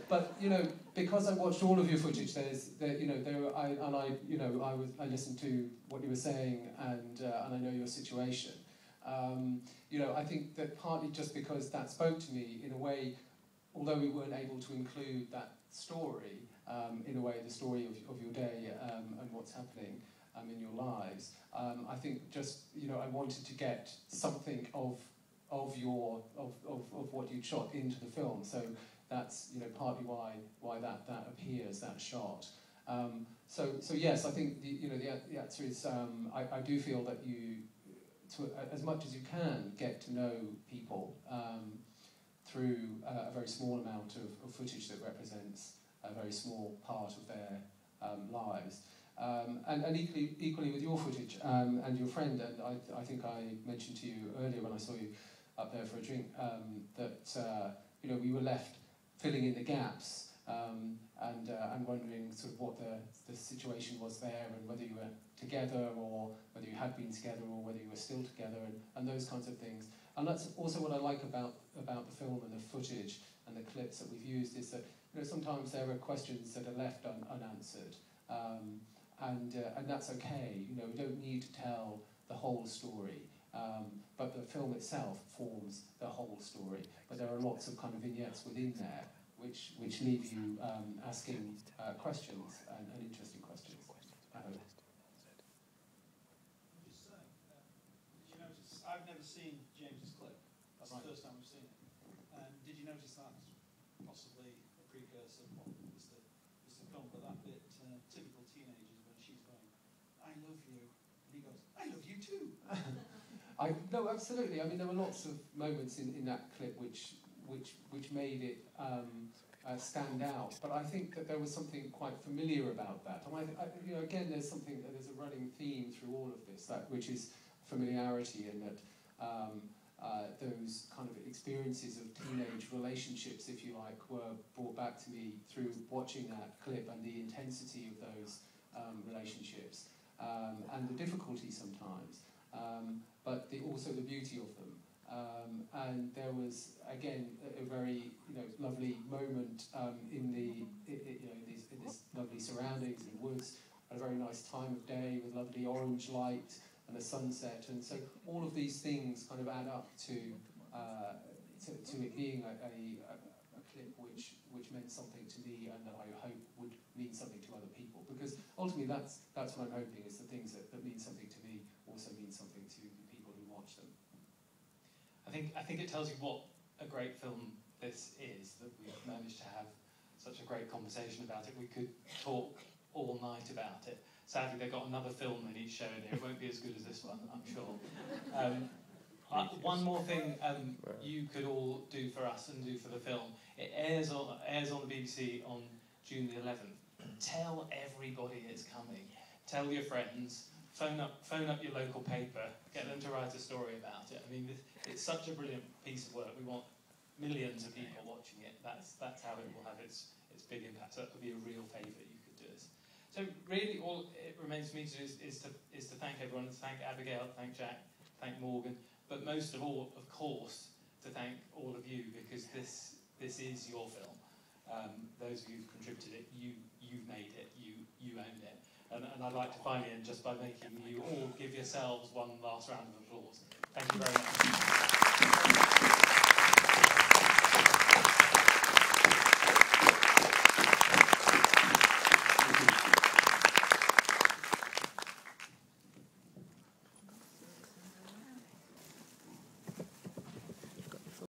But because I watched all of your footage, I listened to what you were saying, and I know your situation. I think that partly just because that spoke to me in a way, although we weren't able to include that story, in a way, the story of your day and what's happening in your lives. I think just I wanted to get something of what you'd shot into the film. So that's partly why that appears, that shot. So yes, I think the answer is I do feel that you, as much as you can, get to know people through a very small amount of footage that represents a very small part of their lives. And equally with your footage and your friend, and I think I mentioned to you earlier when I saw you up there for a drink, that we were left filling in the gaps and wondering sort of what the situation was there, and whether you were together or whether you had been together or whether you were still together, and those kinds of things. And that's also what I like about the film and the footage and the clips that we've used, is that sometimes there are questions that are left unanswered, and that's okay. We don't need to tell the whole story, but the film itself forms the whole story. But there are lots of kind of vignettes within there which leave you asking questions and interesting questions. Did you notice? I've never seen James's clip. That's the first time we've seen it. Did you notice that possibly a precursor? Well, it's the film, but that bit, typical teenagers when she's going, "I love you," and he goes, "I love you too." No, absolutely. I mean, there were lots of moments in that clip which made it stand out. But I think that there was something quite familiar about that. And again, there's a running theme through all of this, which is familiarity, and that those kind of experiences of teenage relationships, if you like, were brought back to me through watching that clip, and the intensity of those relationships, and the difficulty sometimes, but also the beauty of them. And there was again a very lovely moment in this lovely surroundings in the woods, at a very nice time of day with lovely orange light and a sunset, and so all of these things kind of add up to it being a clip which meant something to me, and that I hope would mean something to other people, because ultimately that's what I'm hoping, is the things that mean something to me also mean something to the people who watch them. I think it tells you what a great film this is, that we've managed to have such a great conversation about it. We could talk all night about it. Sadly, they've got another film they need to show in here. It won't be as good as this one, I'm sure. One more thing you could all do for us and do for the film. It airs on the BBC on June the 11th. Tell everybody it's coming. Tell your friends. Phone up your local paper. Get them to write a story about it. I mean, it's such a brilliant piece of work. We want millions of people watching it. That's how it will have its big impact. So that would be a real favour you could do us. So really, all it remains for me to do is to thank everyone, to thank Abigail, thank Jack, thank Morgan, but most of all, of course, to thank all of you, because this is your film. Those of you who've contributed it, you've made it, you own it. And I'd like to finally end just by making you all give yourselves one last round of applause. Thank you very much.